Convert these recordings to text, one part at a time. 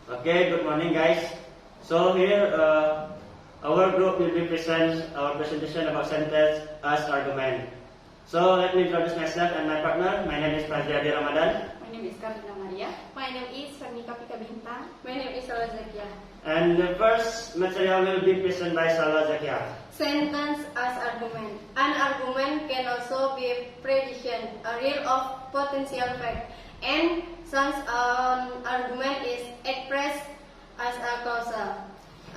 Okay, good morning guys. So here our group will be present our presentation about sentence as argument. So let me introduce myself and my partner. My name is Fajriadi Ramadan. My name is Karina Maria. My name is Farnika Pika Bintang. My name is Salwa Zakia. And the first material will be presented by Salwa Zakia. Sentence as argument. An argument can also be a prediction, a real of potential fact. And since an argument is expressed as a causal,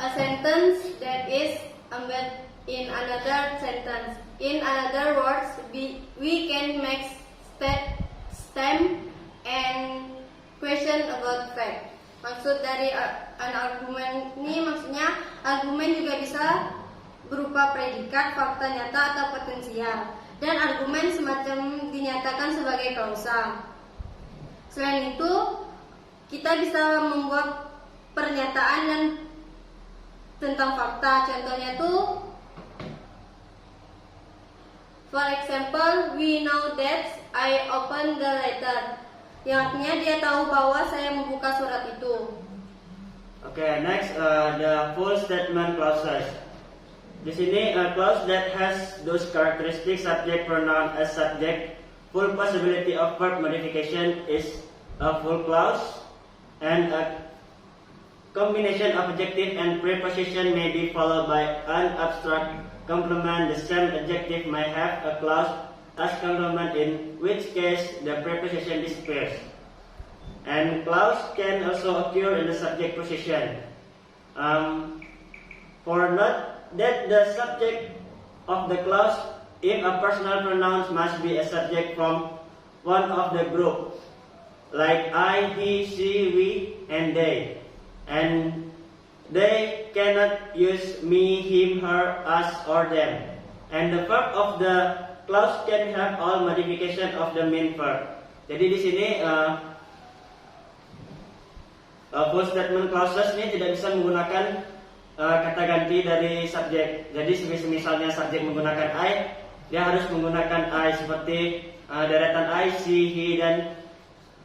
a sentence that is embedded in another sentence. In other words, we can make statement and question about fact. Maksud dari an argument ini maksudnya argumen juga bisa berupa predikat, fakta nyata atau potensial. Dan argumen semacam dinyatakan sebagai kausal. Selain itu, kita bisa membuat pernyataan dan tentang fakta. Contohnya itu, for example, we know that I opened the letter. Yang artinya dia tahu bahwa saya membuka surat itu. Okay, next the full statement clauses. Di sini a clause that has those characteristics subject pronoun as subject. Full possibility of verb modification is a full clause, and a combination of adjective and preposition may be followed by an abstract complement. The same adjective may have a clause as complement, in which case the preposition disappears. And clause can also occur in the subject position. For not that the subject of the clause, if a personal pronoun must be a subject from one of the group, like I, he, she, we, and they. And they cannot use me, him, her, us, or them. And the verb of the clause can have all modification of the main verb. Jadi di sini full statement clauses ini tidak bisa menggunakan kata ganti dari subjek. Jadi misalnya subjek menggunakan I, dia harus menggunakan I seperti deretan I, she, he, dan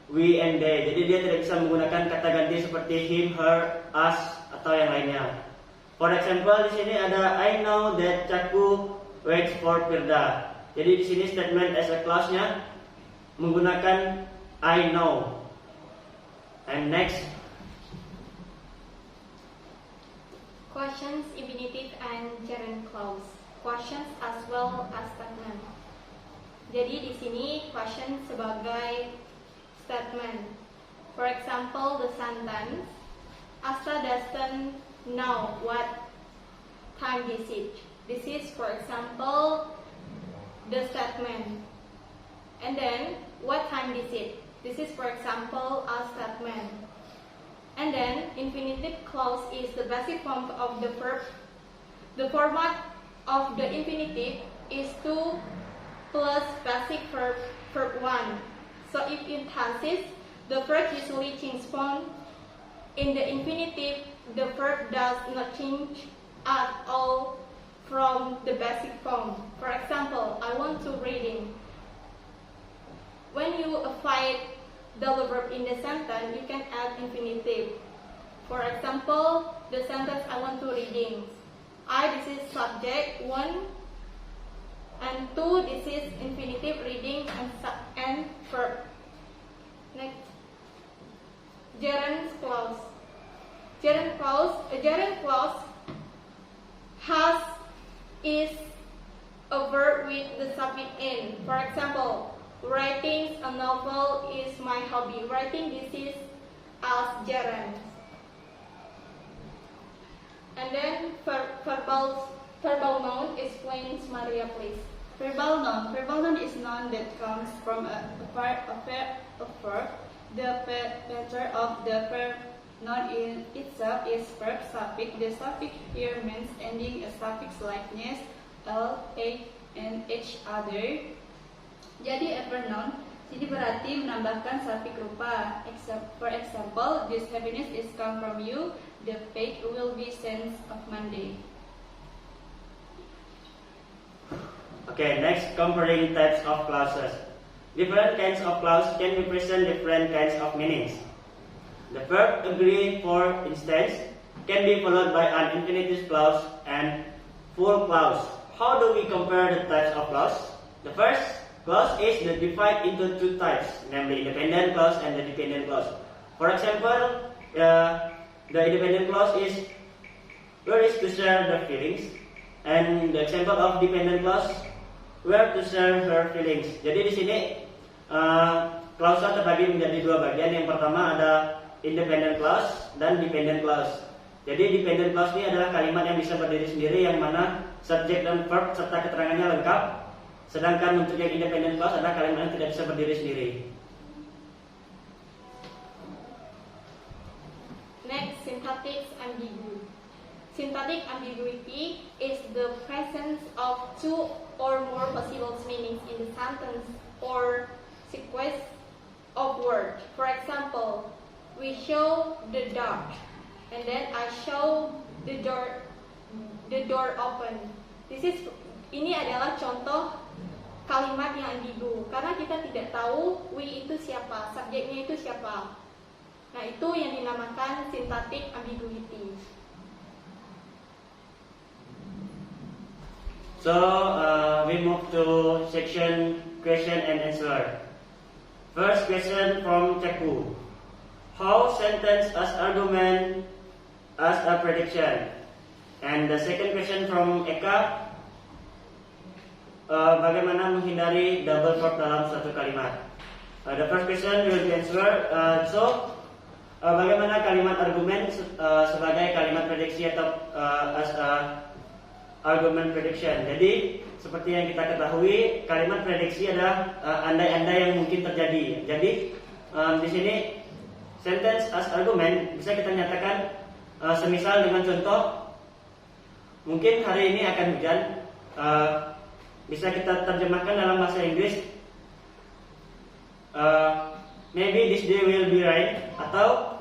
we and they. Jadi dia tidak bisa menggunakan kata ganti seperti him, her, us, atau yang lainnya. For example, di sini ada I know that Caku waits for Firda. Jadi di sini statement as a clause-nya menggunakan I know. And next, Questions, infinitive, and gerund clause. Questions as well as statement. Jadi di sini question sebagai statement. For example, the sentence Asta doesn't know what time is it. This is, for example, the statement. And then, what time is it? This is, for example, a statement. And then, infinitive clause is the basic form of the verb. The format of the infinitive is to plus basic verb 1. So if in tenses, the verb usually changes form. In the infinitive, the verb does not change at all from the basic form. For example, I want to reading. When you apply double verb in the sentence, you can add infinitive. For example, the sentence I want to reading. I, this is subject 1, and 2, this is infinitive reading and verb. Next, gerund clause. Gerund clause is a verb with the subject in. For example, writing a novel is my hobby. Writing, this is as gerund. And then verbal noun explains Maria, please. Verbal noun is noun that comes from a part of verb. The pattern of the verb noun in itself is verb suffix. The suffix here means ending a suffix like ness, l, a, and h other. Jadi adverb noun ini berarti menambahkan suffix rupa. For example, this happiness is come from you. The page will be sent of Monday. okay, next comparing types of clauses. Different kinds of clause can represent different kinds of meanings. The verb agree, for instance, can be followed by an infinitive clause and full clause. How do we compare the types of clause? The first clause is divided into two types, namely independent clause and the dependent clause. For example, the independent clause is where is to share the feelings, and the example of dependent clause where to share her feelings. Jadi di sini klausa terbagi menjadi dua bagian. Yang pertama ada independent clause dan dependent clause. Jadi dependent clause ini adalah kalimat yang bisa berdiri sendiri, yang mana subjek dan verb serta keterangannya lengkap. Sedangkan untuk yang independent clause adalah kalimat yang tidak bisa berdiri sendiri. Next, syntactic ambiguity. Syntactic ambiguity is the presence of two or more possible meanings in the sentence or sequence of words. For example, we show the dog, and then I show the door open. Ini adalah contoh kalimat yang ambigu, karena kita tidak tahu we itu siapa, subjeknya itu siapa. Nah, itu yang dinamakan syntactic ambiguity. So we move to section question and answer. First question from Ceku. How sentence as argument as a prediction? And the second question from Eka. Bagaimana menghindari double verb dalam satu kalimat? The first question will be answered. Bagaimana kalimat argumen sebagai kalimat prediksi atau as a argument prediction. Jadi seperti yang kita ketahui, kalimat prediksi adalah andai-andai yang mungkin terjadi. Jadi di sini sentence as argument bisa kita nyatakan semisal dengan contoh, mungkin hari ini akan hujan. Bisa kita terjemahkan dalam bahasa Inggris, maybe this day will be rain, atau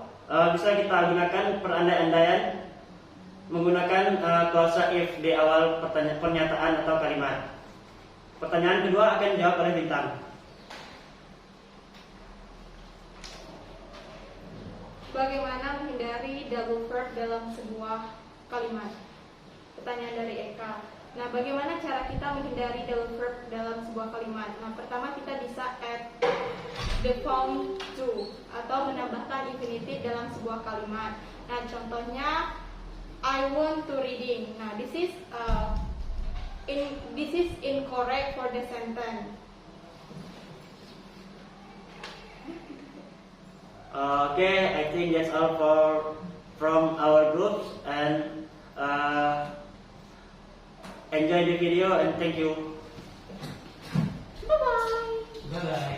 bisa kita gunakan perandai-andaian menggunakan klausa if di awal pernyataan atau kalimat. Pertanyaan kedua akan dijawab oleh Bintang. Bagaimana menghindari double verb dalam sebuah kalimat? Pertanyaan dari Eka. Nah, bagaimana cara kita menghindari double verb dalam sebuah kalimat? Nah, pertama kita bisa add the form to atau menambahkan infinitive dalam sebuah kalimat. Nah, contohnya I want to reading. Nah, this is incorrect for the sentence. Okay, I think that's all from our groups, and enjoy the video and thank you. Bye bye. Bye bye.